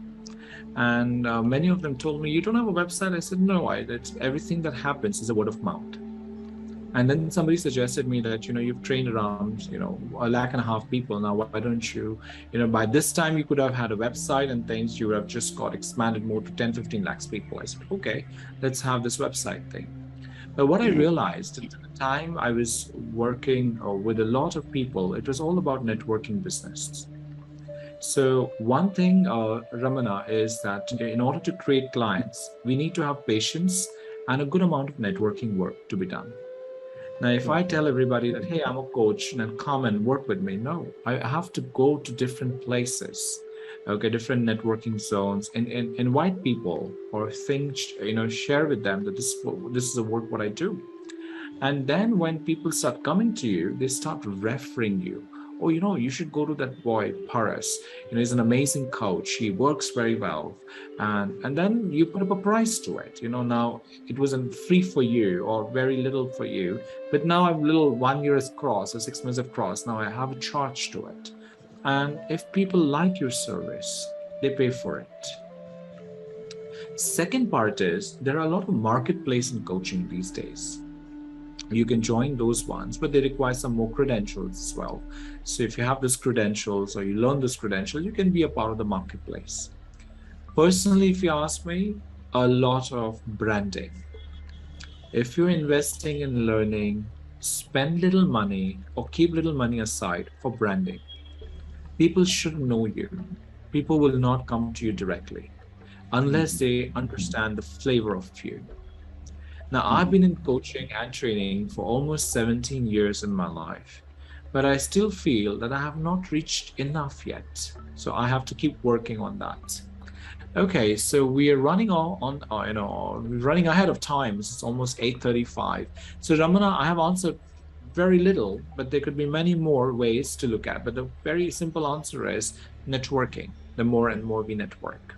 And many of them told me, you don't have a website? I said, no, it's everything that happens is a word of mouth. And then somebody suggested me that, you've trained around, 1.5 lakh people. Now, why don't you, by this time you could have had a website and things, you would have just got expanded more to 10, 15 lakhs people. I said, okay, let's have this website thing. But what I realized at the time I was working with a lot of people, it was all about networking business. So one thing, Ramana, is that in order to create clients, we need to have patience and a good amount of networking work to be done. Now, if I tell everybody that, hey, I'm a coach and come and work with me, no, I have to go to different places, okay, different networking zones, and invite people or think, share with them that this is the work what I do. And then when people start coming to you, they start referring you. Oh, you should go to that boy, Paras. He's an amazing coach. He works very well. And then you put up a price to it. Now it wasn't free for you or very little for you, but now I've 1 year has crossed or 6 months have crossed. Now I have a charge to it. And if people like your service, they pay for it. Second part is there are a lot of marketplace in coaching these days. You can join those ones, but they require some more credentials as well. So if you have those credentials or you learn those credentials, you can be a part of the marketplace. Personally, if you ask me, a lot of branding. If you're investing in learning, spend little money or keep little money aside for branding. People should know you. People will not come to you directly unless they understand the flavor of you. Now, I've been in coaching and training for almost 17 years in my life, but I still feel that I have not reached enough yet. So I have to keep working on that. Okay, so we are running running ahead of time. It's almost 8:35. So Ramana, I have answered very little, but there could be many more ways to look at. But the very simple answer is networking. The more and more we network.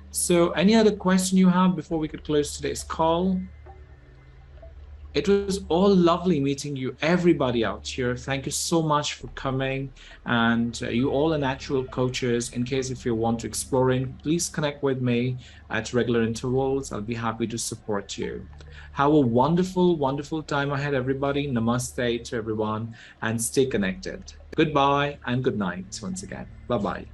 So any other question you have before we could close today's call? It was all lovely meeting you, everybody out here. Thank you so much for coming. And you all are natural coaches. In case if you want to explore it, please connect with me at regular intervals. I'll be happy to support you. Have a wonderful, wonderful time ahead, everybody. Namaste to everyone and stay connected. Goodbye and good night once again. Bye-bye.